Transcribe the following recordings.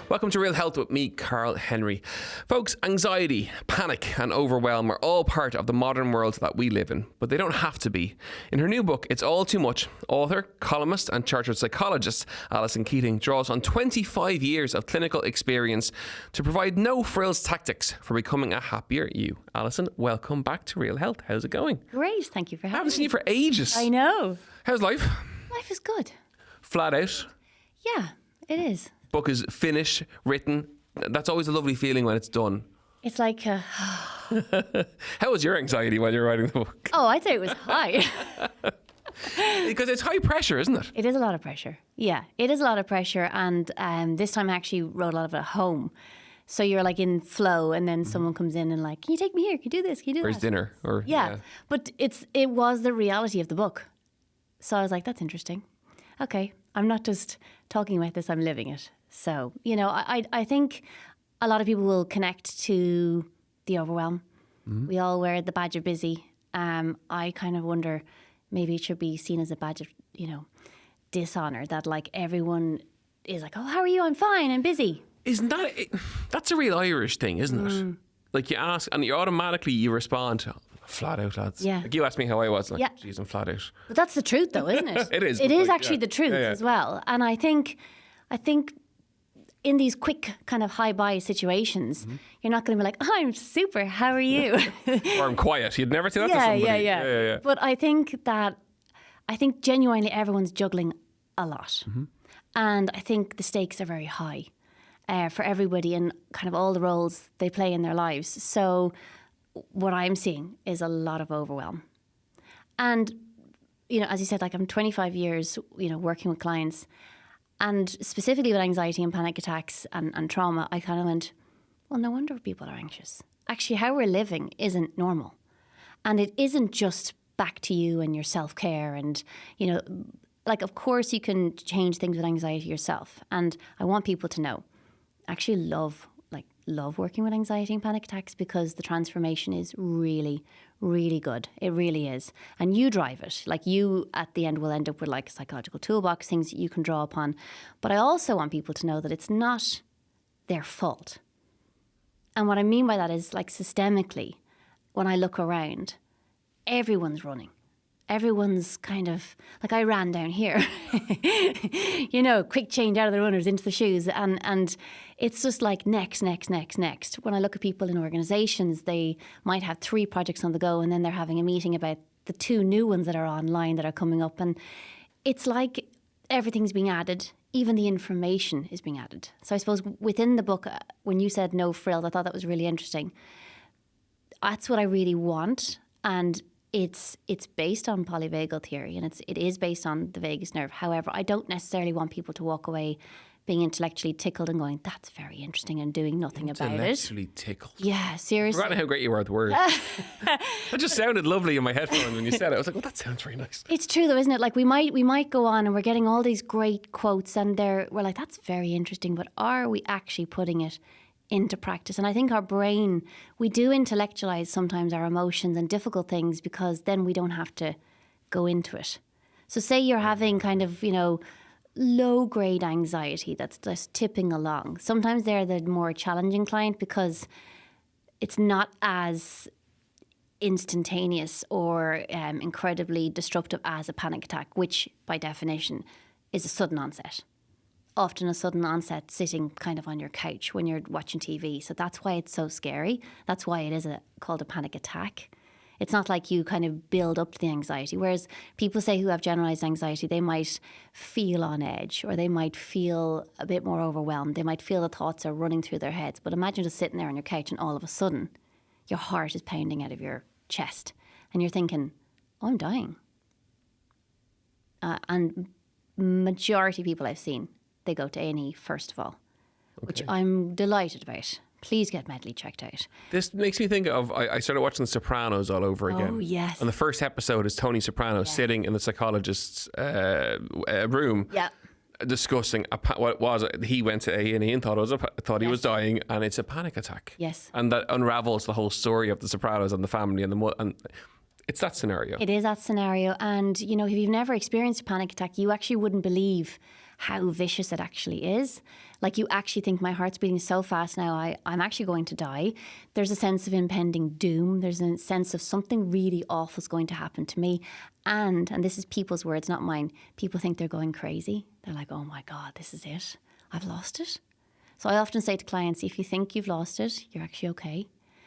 Welcome to Real Health with me, Karl Henry. Folks, anxiety, panic and overwhelm are all part of the modern world that we live in, but they don't have to be. In her new book, It's All Too Much, author, columnist and chartered psychologist Alison Keating draws on 25 years of clinical experience to provide no-frills tactics for becoming a happier you. Alison, welcome back to Real Health. How's it going? Great, thank you for having me. I haven't seen you for ages. I know. How's life? Life is good. Flat out? Yeah, it is. Book is finished, written. That's always a lovely feeling when it's done. It's like How was your anxiety while you were writing the book? oh, I'd say it was high. Because it's high pressure, isn't it? It is a lot of pressure. Yeah, it is a lot of pressure. And this time I actually wrote a lot of it at home. So you're like in flow and then someone comes in and like, can you take me here? Can you do this? Can you do that? Where's dinner? Or Yeah. But it was the reality of the book. So I was like, that's interesting. Okay, I'm not just talking about this, I'm living it. So, you know, I think a lot of people will connect to the overwhelm. Mm-hmm. We all wear the badge of busy. I kind of wonder, maybe it should be seen as a badge of, dishonor, that like everyone is like, oh, how are you? I'm fine, I'm busy. Isn't that that's a real Irish thing, isn't it? Like you ask and you respond, flat out, lads. Yeah. Like you asked me how I was, like, yeah. Geez, I'm flat out. But that's the truth though, isn't it? It is. It is like, actually the truth as well. And I think in these quick kind of high-buy situations, you're not going to be like, I'm super, how are you? Or I'm quiet. You'd never say that to somebody. Yeah. But I think genuinely everyone's juggling a lot. Mm-hmm. And I think the stakes are very high for everybody and kind of all the roles they play in their lives. So what I'm seeing is a lot of overwhelm. And, as you said, like I'm 25 years, working with clients. And specifically with anxiety and panic attacks and trauma, I kind of went, well, no wonder people are anxious. Actually, how we're living isn't normal. And it isn't just back to you and your self-care. And, like, of course, you can change things with anxiety yourself. And I want people to know, I actually love working with anxiety and panic attacks because the transformation is really, really good. It really is. And you drive it. Like you at the end will end up with like a psychological toolbox, things that you can draw upon. But I also want people to know that it's not their fault. And what I mean by that is like systemically, when I look around, everyone's running. Everyone's kind of, like I ran down here, quick change out of the runners into the shoes. And it's just like next. When I look at people in organizations, they might have 3 projects on the go and then they're having a meeting about the 2 new ones that are online that are coming up. And it's like everything's being added. Even the information is being added. So I suppose within the book, when you said no frills, I thought that was really interesting. That's what I really want. And it's based on polyvagal theory and it is based on the vagus nerve. However, I don't necessarily want people to walk away being intellectually tickled and going, that's very interesting and doing nothing about it. Intellectually tickled. Yeah, seriously. I've forgotten how great you were at the word. That just sounded lovely in my headphones when you said it. I was like, well, that sounds very nice. It's true though, isn't it? Like we might go on and we're getting all these great quotes and we're like, that's very interesting, but are we actually putting it into practice? And I think our brain, we do intellectualize sometimes our emotions and difficult things because then we don't have to go into it. So say you're having kind of, low grade anxiety that's just tipping along. Sometimes they're the more challenging client because it's not as instantaneous or incredibly disruptive as a panic attack, which by definition is a sudden onset. Often a sudden onset sitting kind of on your couch when you're watching TV. So that's why it's so scary. That's why it is called a panic attack. It's not like you kind of build up to the anxiety. Whereas people say who have generalized anxiety, they might feel on edge or they might feel a bit more overwhelmed. They might feel the thoughts are running through their heads. But imagine just sitting there on your couch and all of a sudden your heart is pounding out of your chest and you're thinking, oh, I'm dying. And majority of people I've seen, they go to A&E first of all, which I'm delighted about. Please get medically checked out. This makes me think of, I started watching The Sopranos all over again. Oh, yes. And the first episode is Tony Soprano sitting in the psychologist's room discussing what was it. He went to A&E and thought he was dying, and it's a panic attack. Yes. And that unravels the whole story of the Sopranos and the family and it's that scenario. It is that scenario. And, if you've never experienced a panic attack, you actually wouldn't believe how vicious it actually is. Like, you actually think my heart's beating so fast now, I'm actually going to die. There's a sense of impending doom. There's a sense of something really awful is going to happen to me. And this is people's words, not mine, people think they're going crazy. They're like, oh my God, this is it. I've lost it. So I often say to clients, if you think you've lost it, you're actually okay,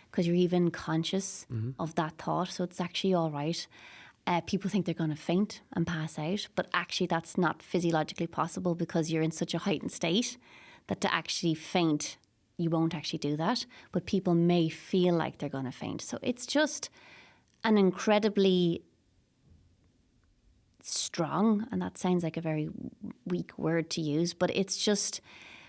because you're even conscious of that thought. So it's actually all right. People think they're going to faint and pass out, but actually that's not physiologically possible, because you're in such a heightened state that to actually faint, you won't actually do that. But people may feel like they're going to faint. So it's just an incredibly strong, and that sounds like a very weak word to use, but it's just,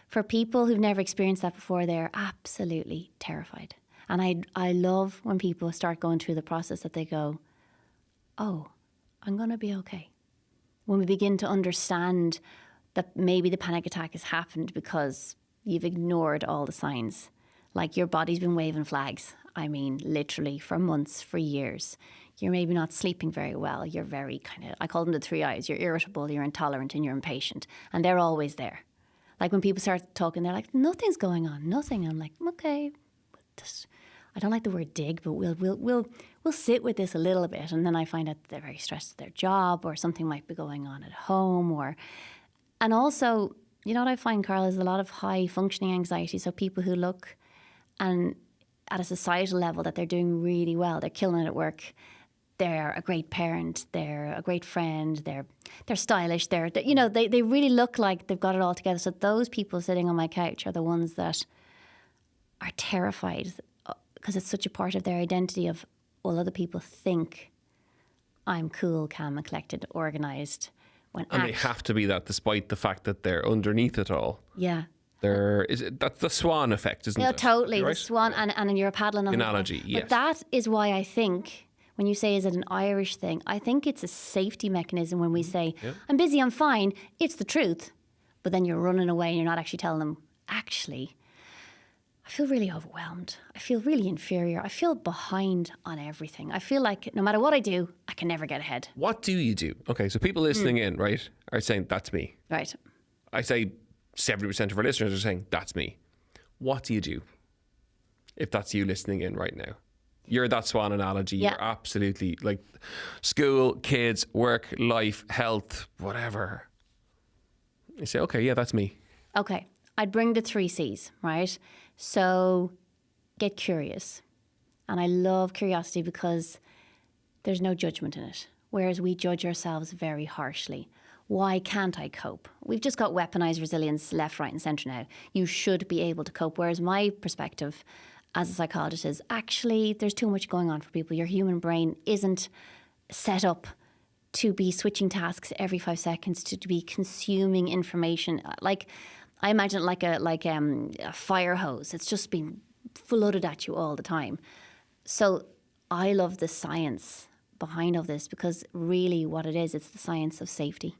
for people who've never experienced that before, they're absolutely terrified. And I love when people start going through the process that they go, oh, I'm going to be okay. When we begin to understand that maybe the panic attack has happened because you've ignored all the signs. Like, your body's been waving flags. I mean, literally for months, for years. You're maybe not sleeping very well. You're very I call them the 3 I's. You're irritable, you're intolerant, and you're impatient. And they're always there. Like, when people start talking, they're like, nothing's going on, nothing. I'm like, okay. I don't like the word dig, but we'll sit with this a little bit. And then I find out that they're very stressed at their job, or something might be going on at home, and also, you know what I find, Karl, is a lot of high functioning anxiety. So people who look, and at a societal level, that they're doing really well, they're killing it at work, they're a great parent, they're a great friend, they're stylish, they really look like they've got it all together. So those people sitting on my couch are the ones that are terrified, because it's such a part of their identity of, well, other people think I'm cool, calm and collected, organised. And they have to be that, despite the fact that they're underneath it all. Yeah. That's the swan effect, isn't it? Yeah, totally. Right? The swan, and you're paddling on analogy, yes. But that is why I think, when you say, is it an Irish thing? I think it's a safety mechanism when we say, I'm busy, I'm fine. It's the truth. But then you're running away and you're not actually telling them, actually, I feel really overwhelmed. I feel really inferior. I feel behind on everything. I feel like no matter what I do, I can never get ahead. What do you do? Okay, so people listening in, right, are saying, that's me. Right. I say 70% of our listeners are saying, that's me. What do you do if that's you listening in right now? You're that swan analogy. Yeah. You're absolutely, like, school, kids, work, life, health, whatever. You say, okay, yeah, that's me. Okay. I'd bring the 3 C's, right? So get curious. And I love curiosity because there's no judgment in it. Whereas we judge ourselves very harshly. Why can't I cope? We've just got weaponized resilience left, right, and centre now. You should be able to cope. Whereas my perspective as a psychologist is, actually, there's too much going on for people. Your human brain isn't set up to be switching tasks every 5 seconds, to be consuming information. Like, I imagine it like a fire hose. It's just being flooded at you all the time. So I love the science behind all this, because really what it is, it's the science of safety.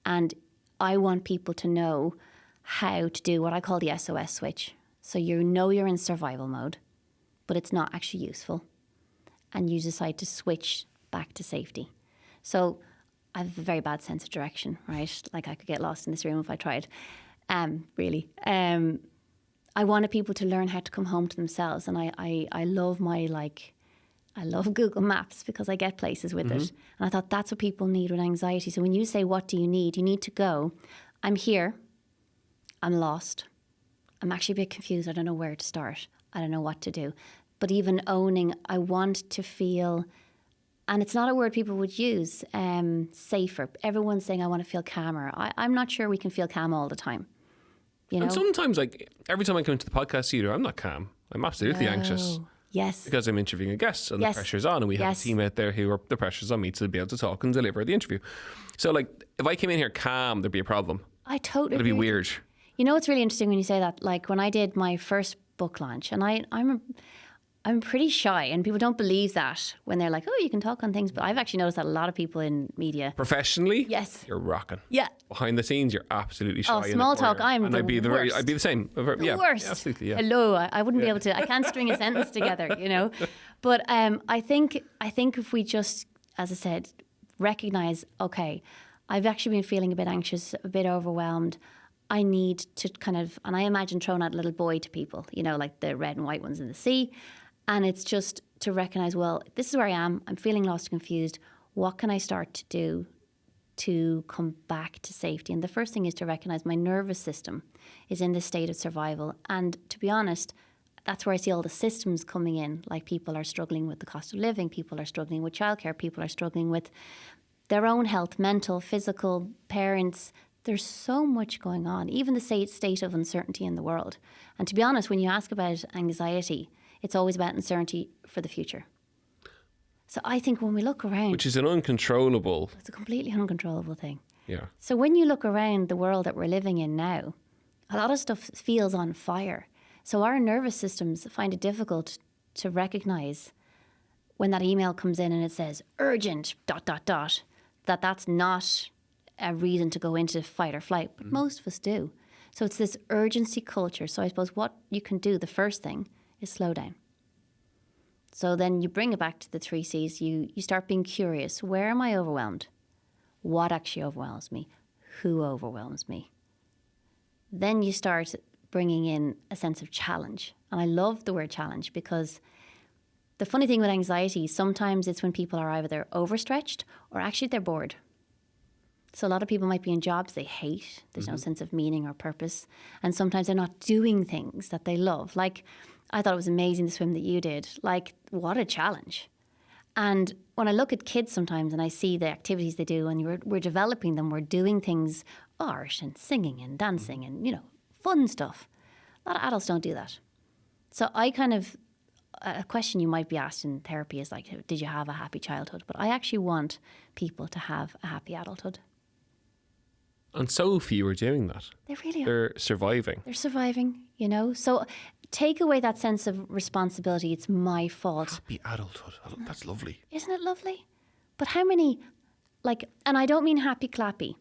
And I want people to know how to do what I call the SOS switch. So you know you're in survival mode, but it's not actually useful. And you decide to switch back to safety. So I have a very bad sense of direction, right? Like, I could get lost in this room if I tried. Really. I wanted people to learn how to come home to themselves. And I love I love Google Maps, because I get places with it. And I thought that's what people need with anxiety. So when you say, what do you need to go, I'm here, I'm lost, I'm actually a bit confused, I don't know where to start, I don't know what to do. But even owning, I want to feel, and it's not a word people would use, safer. Everyone's saying, I want to feel calmer. I'm not sure we can feel calm all the time. You know? And sometimes, like, every time I come into the podcast studio, I'm not calm. I'm absolutely anxious. Yes. Because I'm interviewing a guest, and the pressure's on, and we have a team out there who are, the pressure's on me to be able to talk and deliver the interview. So, like, if I came in here calm, there'd be a problem. I totally It'd be weird. You know, it's really interesting when you say that. Like, when I did my first book launch, and I'm pretty shy, and people don't believe that when they're like, oh, you can talk on things. But I've actually noticed that a lot of people in media. Professionally? Yes. You're rocking. Yeah. Behind the scenes, you're absolutely shy. Oh, small talk, I'm and the I'd be worst. I'd be the same. The worst. Absolutely, yeah. Hello, I wouldn't be able to, I can't string a sentence together, you know. But I think if we just, as I said, recognise, okay, I've actually been feeling a bit anxious, a bit overwhelmed. I need to and I imagine throwing out a little buoy to people, like the red and white ones in the sea. And it's just to recognize, well, this is where I am. I'm feeling lost and confused. What can I start to do to come back to safety? And the first thing is to recognize my nervous system is in this state of survival. And to be honest, that's where I see all the systems coming in. Like people are struggling with the cost of living, people are struggling with childcare, people are struggling with their own health, mental, physical, parents. There's so much going on, even the state of uncertainty in the world. And to be honest, when you ask about anxiety, it's always about uncertainty for the future. So I think when we look around... Which is an uncontrollable... It's a completely uncontrollable thing. Yeah. So when you look around the world that we're living in now, a lot of stuff feels on fire. So our nervous systems find it difficult to recognise when that email comes in and it says, urgent, ... that's not a reason to go into fight or flight. But most of us do. So it's this urgency culture. So I suppose what you can do, the first thing, is slow down. So then you bring it back to the 3 C's. You start being curious. Where am I overwhelmed? What actually overwhelms me? Who overwhelms me? Then you start bringing in a sense of challenge. And I love the word challenge because the funny thing with anxiety, sometimes it's when people are either overstretched or actually they're bored. So a lot of people might be in jobs they hate. There's no sense of meaning or purpose. And sometimes they're not doing things that they love. Like, I thought it was amazing the swim that you did. Like, what a challenge. And when I look at kids sometimes and I see the activities they do and we're developing them, we're doing things, art and singing and dancing and, fun stuff. A lot of adults don't do that. So a question you might be asked in therapy is like, did you have a happy childhood? But I actually want people to have a happy adulthood. And so few are doing that. They really are. They're surviving. They're surviving, So take away that sense of responsibility. It's my fault. Happy adulthood. That's lovely. Isn't it lovely? But how many, and I don't mean happy clappy.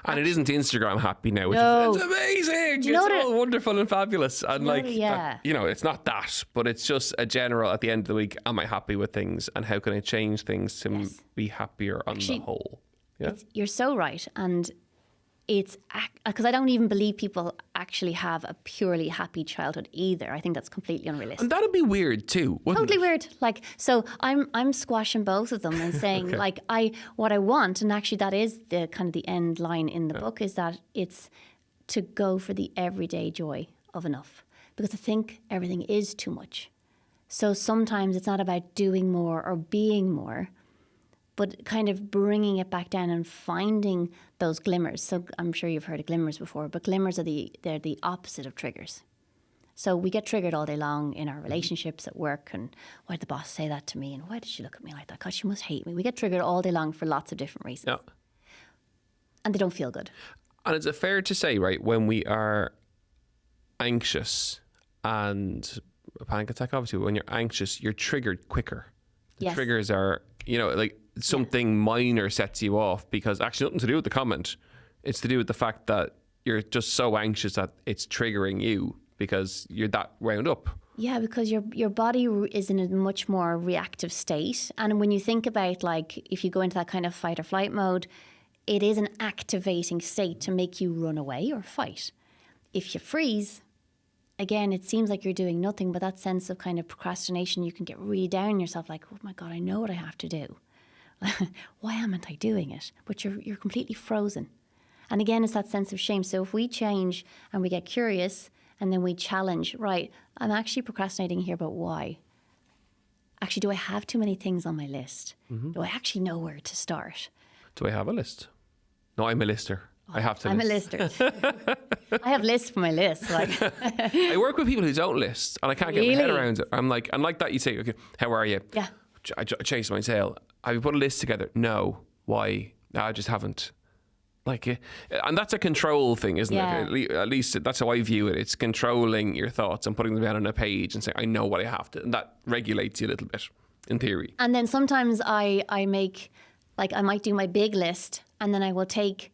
And it isn't Instagram happy now, which No. is amazing. you know It's what all wonderful and fabulous. And yeah. it's not that, but it's just a general at the end of the week, am I happy with things and how can I change things to be happier on the whole? Yeah. You're so right. And it's because I don't even believe people actually have a purely happy childhood either. I think that's completely unrealistic. And that'd be weird too, wouldn't Totally it? weird. So I'm squashing both of them and saying what I want, and actually that is the kind of the end line in the book, is that it's to go for the everyday joy of enough, because I think everything is too much. So sometimes it's not about doing more or being more, but kind of bringing it back down and finding those glimmers. So I'm sure you've heard of glimmers before, but glimmers they're the opposite of triggers. So we get triggered all day long in our relationships at work, and why did the boss say that to me, and why did she look at me like that? God, she must hate me. We get triggered all day long for lots of different reasons. Yeah. And they don't feel good. And is it fair to say, right, when we are anxious and a panic attack, obviously, when you're anxious, you're triggered quicker. The Yes. triggers are, something minor sets you off, because actually nothing to do with the comment. It's to do with the fact that you're just so anxious that it's triggering you because you're that wound up. Yeah, because your body is in a much more reactive state. And when you think about, if you go into that kind of fight or flight mode, it is an activating state to make you run away or fight. If you freeze, again, it seems like you're doing nothing, but that sense of kind of procrastination, you can get really down on yourself, like, oh my God, I know what I have to do. Why haven't I doing it? But you're completely frozen. And again, it's that sense of shame. So if we change and we get curious and then we challenge, right, I'm actually procrastinating here, but why? Actually, do I have too many things on my list? Mm-hmm. Do I actually know where to start? Do I have a list? No, I'm a lister. I have to I'm list. a lister. I have lists for my list. I work with people who don't list, and I can't get my head around it. I'm like, and like that, you say, okay, how are you? Yeah. I chased my tail. Have you put a list together? No. Why? No, I just haven't. And that's a control thing, isn't it? At least that's how I view it. It's controlling your thoughts and putting them down on a page and saying, I know what I have to. And that regulates you a little bit, in theory. And then sometimes I make, I might do my big list, and then I will take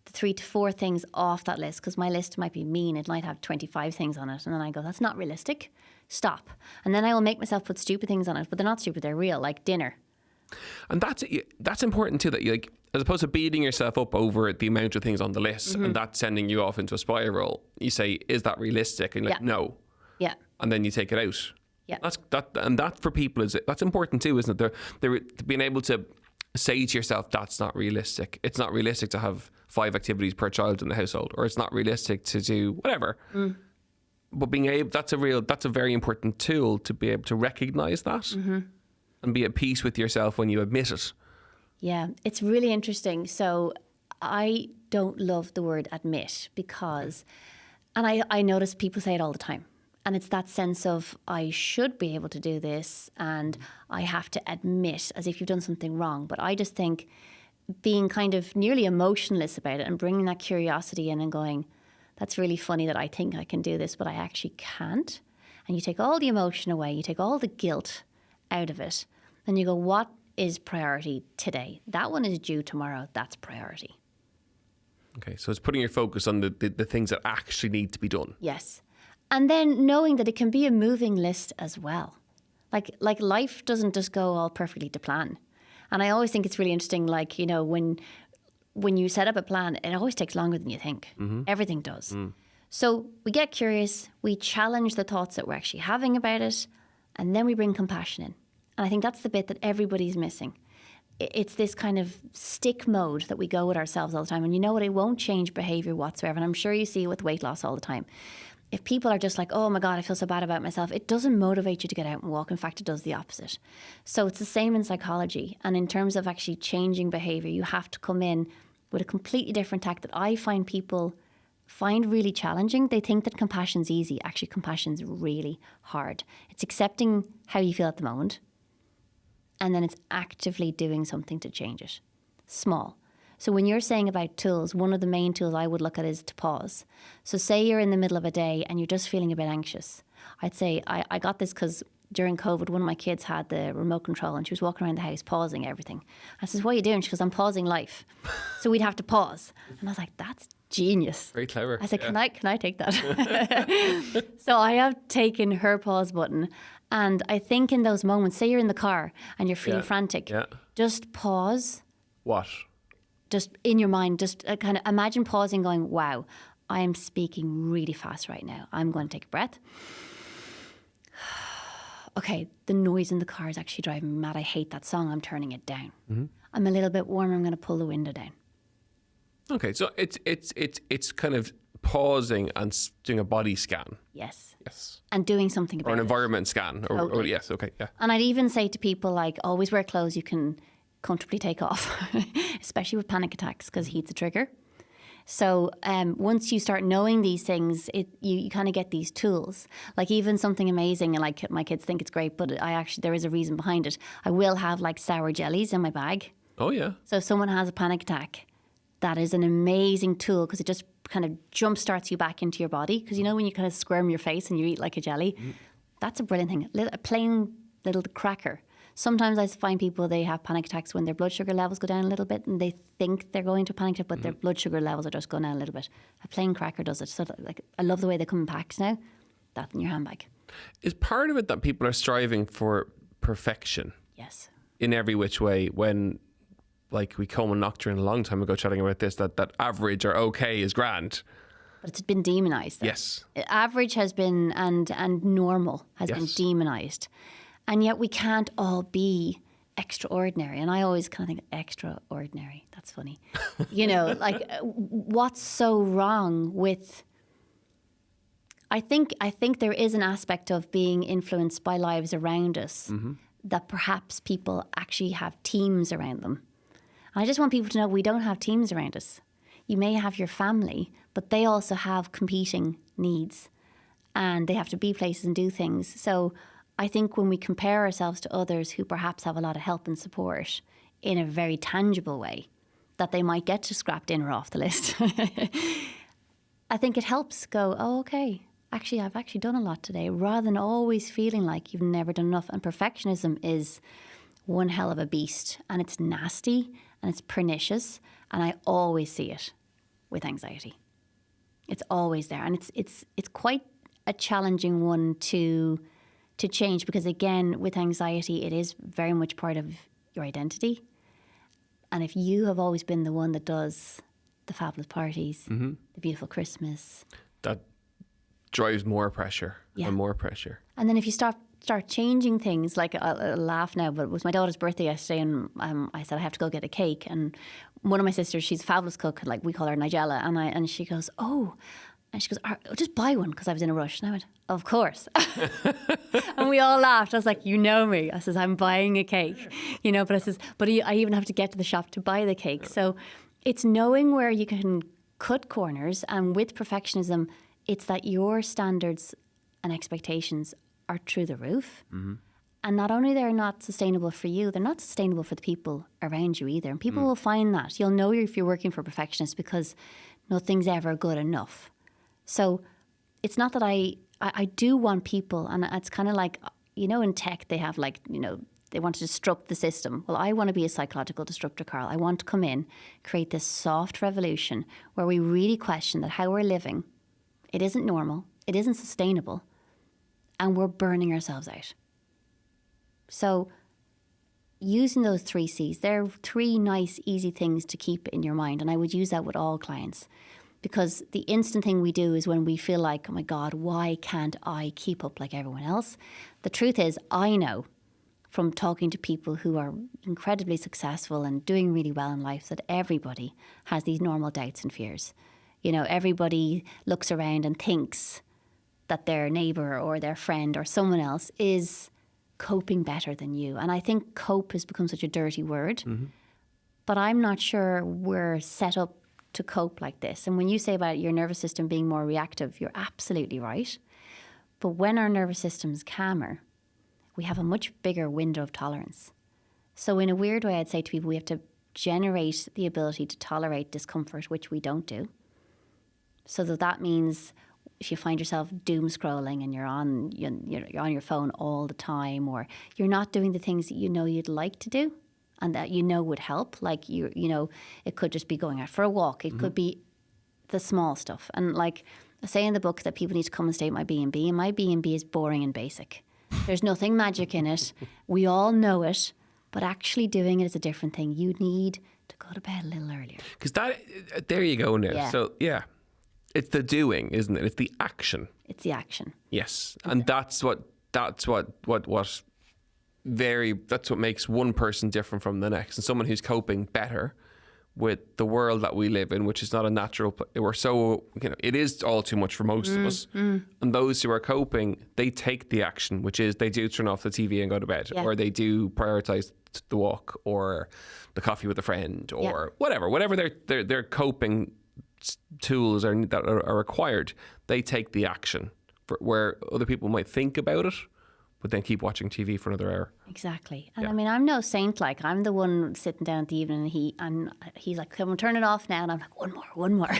the 3 to 4 things off that list, because my list might be mean. It might have 25 things on it. And then I go, that's not realistic. Stop. And then I will make myself put stupid things on it, but they're not stupid. They're real, like dinner. And that's important too, that you like, as opposed to beating yourself up over the amount of things on the list and that's sending you off into a spiral, you say, is that realistic? And you're like, no. Yeah. And then you take it out. Yeah. That for people that's important too, isn't it? They're being able to say to yourself, that's not realistic. It's not realistic to have 5 activities per child in the household, or it's not realistic to do whatever. But being able, that's a very important tool to be able to recognize that and be at peace with yourself when you admit it. Yeah, it's really interesting. So I don't love the word admit because, and I notice people say it all the time. And it's that sense of, I should be able to do this and I have to admit as if you've done something wrong. But I just think being kind of nearly emotionless about it and bringing that curiosity in and going, that's really funny that I think I can do this, but I actually can't. And you take all the emotion away, you take all the guilt out of it. Then you go, what is priority today? That one is due tomorrow. That's priority. Okay, so it's putting your focus on the things that actually need to be done. Yes. And then knowing that it can be a moving list as well. Like life doesn't just go all perfectly to plan. And I always think it's really interesting, like, you know, when you set up a plan, it always takes longer than you think. Everything does. So we get curious, we challenge the thoughts that we're actually having about it, and then we bring compassion in. And I think that's the bit that everybody's missing. It's this kind of stick mode that we go with ourselves all the time. And you know what? It won't change behavior whatsoever. And I'm sure you see it with weight loss all the time. If people are just like, oh my God, I feel so bad about myself, it doesn't motivate you to get out and walk. In fact, it does the opposite. So it's the same in psychology. And in terms of actually changing behavior, you have to come in with a completely different tack that I find people find really challenging. They think that compassion's easy. Actually, compassion's really hard. It's accepting how you feel at the moment. And then it's actively doing something to change it. Small. So when you're saying about tools, one of the main tools I would look at is to pause. So say you're in the middle of a day and you're just feeling a bit anxious. I'd say, I got this because during COVID, one of my kids had the remote control and she was walking around the house pausing everything. I says, what are you doing? She goes, I'm pausing life. So we'd have to pause. And I was like, that's genius. Very clever. I said, can I take that? So I have taken her pause button. And I think in those moments, say you're in the car and you're feeling frantic, just pause. What? Just in your mind, just kind of imagine pausing going, wow, I am speaking really fast right now. I'm going to take a breath. Okay, the noise in the car is actually driving me mad. I hate that song. I'm turning it down. I'm a little bit warmer. I'm going to pull the window down. Okay, so it's kind of pausing and doing a body scan. Yes. Yes. And doing something about it. Or an environment scan. Or yes, okay, yeah. And I'd even say to people like, always wear clothes you can comfortably take off, especially with panic attacks, because heat's a trigger. So once you start knowing these things, you kind of get these tools. Like even something amazing, and like my kids think it's great, but there is a reason behind it. I will have like sour jellies in my bag. Oh yeah. So if someone has a panic attack, that is an amazing tool because it just kind of jump starts you back into your body. Because you know when you kind of squirm your face and you eat like a jelly, that's a brilliant thing. A plain little cracker. Sometimes I find people, they have panic attacks when their blood sugar levels go down a little bit and they think they're going to a panic attack, but their blood sugar levels are just going down a little bit. A plain cracker does it. So like, I love the way they come in packs now. That in your handbag. Is part of it that people are striving for perfection? Yes. In every which way, when like we come and knocked in a long time ago chatting about this, that average or okay is grand. But it's been demonised. Then. Yes. Average has been, and normal has been demonised. And yet we can't all be extraordinary. And I always kind of think extraordinary. That's funny. You know, like what's so wrong with... I think there is an aspect of being influenced by lives around us that perhaps people actually have teams around them. And I just want people to know we don't have teams around us. You may have your family, but they also have competing needs and they have to be places and do things. So I think when we compare ourselves to others who perhaps have a lot of help and support in a very tangible way, that they might get to scrap dinner off the list, I think it helps go, oh, okay, actually, I've actually done a lot today, rather than always feeling like you've never done enough. And perfectionism is one hell of a beast, and it's nasty and it's pernicious, and I always see it with anxiety. It's always there, and it's quite a challenging one to change, because again, with anxiety, it is very much part of your identity. And if you have always been the one that does the fabulous parties, the beautiful Christmas, that drives more pressure and more pressure. And then if you start changing things, like I'll laugh now, but it was my daughter's birthday yesterday, and I said I have to go get a cake, and one of my sisters, she's a fabulous cook, like we call her Nigella, and she goes, oh, and she goes, just buy one, because I was in a rush. And I went, of course. And we all laughed. I was like, you know me. I says, I'm buying a cake, but I says, but I even have to get to the shop to buy the cake. So it's knowing where you can cut corners, and with perfectionism, it's that your standards and expectations are through the roof. And not only they're not sustainable for you, they're not sustainable for the people around you either. And people will find that. You'll know if you're working for perfectionists, because nothing's ever good enough. So it's not that I do want people, and it's kind of like, in tech they have they want to disrupt the system. Well, I want to be a psychological disruptor, Karl. I want to come in, create this soft revolution where we really question that how we're living, it isn't normal, it isn't sustainable, and we're burning ourselves out. So using those 3 C's, they're 3 nice, easy things to keep in your mind. And I would use that with all clients, because the instant thing we do is when we feel like, oh my God, why can't I keep up like everyone else? The truth is, I know from talking to people who are incredibly successful and doing really well in life that everybody has these normal doubts and fears. Everybody looks around and thinks that their neighbour or their friend or someone else is coping better than you. And I think cope has become such a dirty word. But I'm not sure we're set up to cope like this. And when you say about your nervous system being more reactive, you're absolutely right. But when our nervous system's calmer, we have a much bigger window of tolerance. So in a weird way, I'd say to people, we have to generate the ability to tolerate discomfort, which we don't do. So that means if you find yourself doom scrolling and you're on your phone all the time, or you're not doing the things that you'd like to do and that would help, like it could just be going out for a walk. It could be the small stuff. And like I say in the book that people need to come and stay at my B&B, and my B&B is boring and basic. There's nothing magic in it. We all know it, but actually doing it is a different thing. You need to go to bed a little earlier. Because there you go now. Yeah. So yeah. It's the doing, isn't it? It's the action. It's the action. Yes, and that's what makes one person different from the next, and someone who's coping better with the world that we live in, which is not a natural. We're so it is all too much for most of us, and those who are coping, they take the action, which is they do turn off the TV and go to bed, or they do prioritize the walk or the coffee with a friend, or whatever their coping tools that are required, they take the action, where other people might think about it but then keep watching TV for another hour. Exactly. And I mean, I'm no saint. Like, I'm the one sitting down at the evening, and he's like, come on, turn it off now. And I'm like, one more.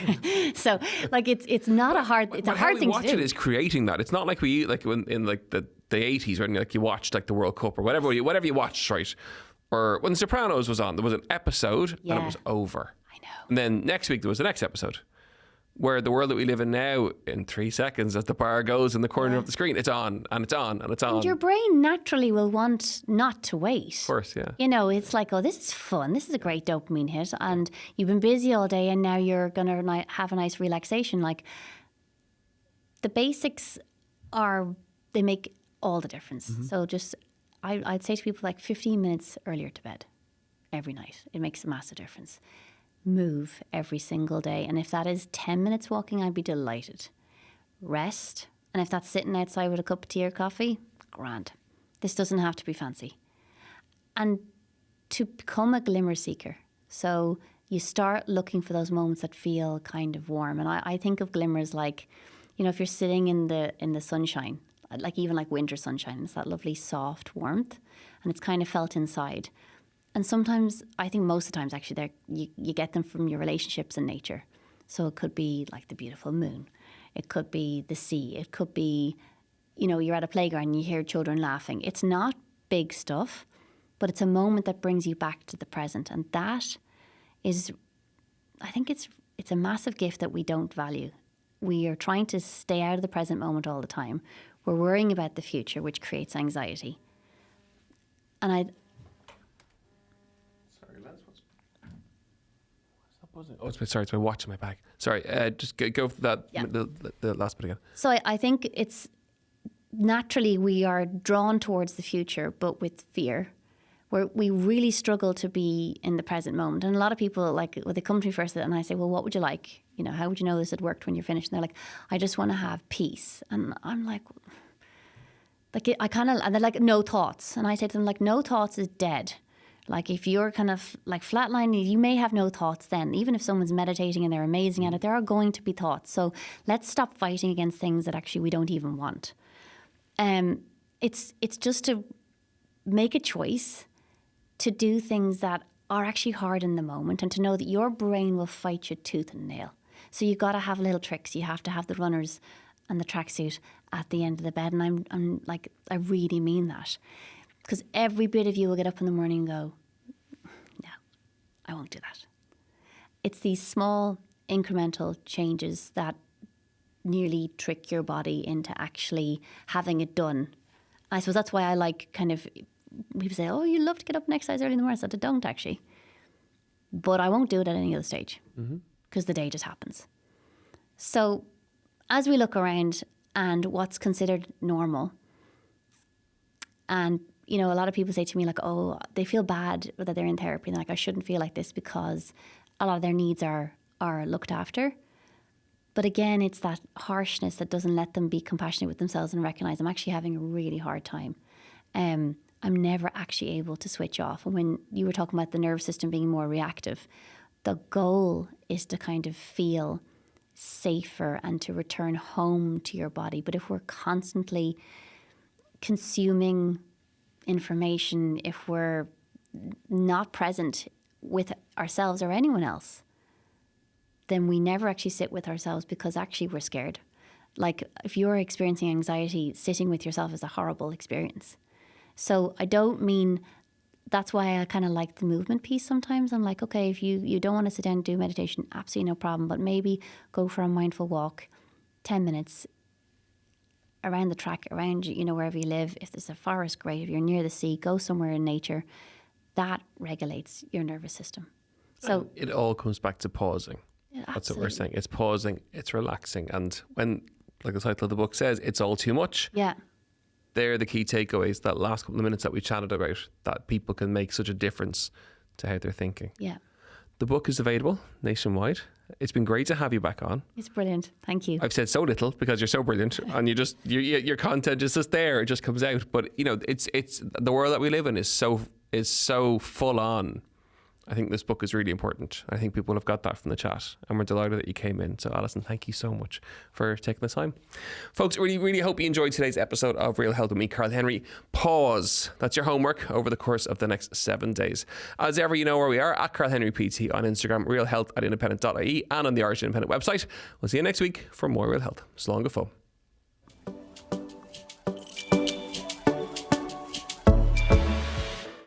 So like, it's not a hard, it's a hard thing to do. How we watch it is creating that. It's not like we, like when in like the 80s when like you watched like the World Cup or whatever you watched, right? Or when The Sopranos was on, there was an episode and it was over. I know. And then next week there was the next episode. Where the world that we live in now, in 3 seconds, as the bar goes in the corner of the screen, it's on and it's on and it's on. And your brain naturally will want not to wait. Of course, yeah. It's like, oh, this is fun. This is a great dopamine hit. And you've been busy all day and now you're going to have a nice relaxation. Like, the basics they make all the difference. Mm-hmm. So just, I'd say to people, like 15 minutes earlier to bed every night. It makes a massive difference. Move every single day. And if that is 10 minutes walking, I'd be delighted. Rest. And if that's sitting outside with a cup of tea or coffee, grand. This doesn't have to be fancy. And to become a glimmer seeker. So you start looking for those moments that feel kind of warm. And I think of glimmers like, if you're sitting in the sunshine, like even like winter sunshine, it's that lovely soft warmth and it's kind of felt inside. And sometimes, I think most of the times actually, you get them from your relationships and nature. So it could be like the beautiful moon. It could be the sea. It could be, you're at a playground and you hear children laughing. It's not big stuff, but it's a moment that brings you back to the present. And that is, I think it's a massive gift that we don't value. We are trying to stay out of the present moment all the time. We're worrying about the future, which creates anxiety. And Sorry, it's my watch in my bag. Sorry, just go for that, the last bit again. So I think it's naturally we are drawn towards the future, but with fear, where we really struggle to be in the present moment. And a lot of people, like, when they come to me first and I say, well, what would you like? You know, how would you know this had worked when you're finished? And they're like, I just want to have peace. And I'm like and they're like, no thoughts. And I say to them, like, no thoughts is dead. Like, if you're kind of like flatlining, you may have no thoughts then. Even if someone's meditating and they're amazing at it, there are going to be thoughts. So let's stop fighting against things that actually we don't even want. It's just to make a choice to do things that are actually hard in the moment, and to know that your brain will fight you tooth and nail. So you've got to have little tricks. You have to have the runners and the tracksuit at the end of the bed. And I'm like, I really mean that. Because every bit of you will get up in the morning and go, no, I won't do that. It's these small incremental changes that nearly trick your body into actually having it done. I suppose that's why I like kind of, people say, oh, you love to get up and exercise early in the morning. I said, I don't actually. But I won't do it at any other stage because the day just happens. So as we look around and what's considered normal, and you know, a lot of people say to me, like, oh, they feel bad that they're in therapy. And they're like, I shouldn't feel like this because a lot of their needs are looked after. But again, it's that harshness that doesn't let them be compassionate with themselves and recognize I'm actually having a really hard time. I'm never actually able to switch off. And when you were talking about the nervous system being more reactive, the goal is to kind of feel safer and to return home to your body. But if we're constantly consuming information, if we're not present with ourselves or anyone else, then we never actually sit with ourselves because actually we're scared. Like, if you're experiencing anxiety, sitting with yourself is a horrible experience. So I don't mean, that's why I kind of like the movement piece sometimes. I'm like, okay, if you don't want to sit down and do meditation, absolutely no problem, but maybe go for a mindful walk, 10 minutes, around the track, around, you know, wherever you live. If there's a forest, great. If you're near the sea, go somewhere in nature. That regulates your nervous system. So it all comes back to pausing. Yeah, that's what we're saying. It's pausing, it's relaxing. And when, like the title of the book says, it's all too much. Yeah. They're the key takeaways, that last couple of minutes that we chatted about, that people can make such a difference to how they're thinking. Yeah. The book is available nationwide. It's been great to have you back on. It's brilliant. Thank you. I've said so little because you're so brilliant, and your content is just there. It just comes out. But you know, it's the world that we live in is so full on. I think this book is really important. I think people have got that from the chat, and we're delighted that you came in. So Alison, thank you so much for taking the time. Folks, really, really hope you enjoyed today's episode of Real Health with me, Karl Henry. Pause. That's your homework over the course of the next 7 days. As ever, you know where we are, at Karl Henry PT on Instagram, realhealth@independent.ie, and on the Irish Independent website. We'll see you next week for more Real Health. So long, go.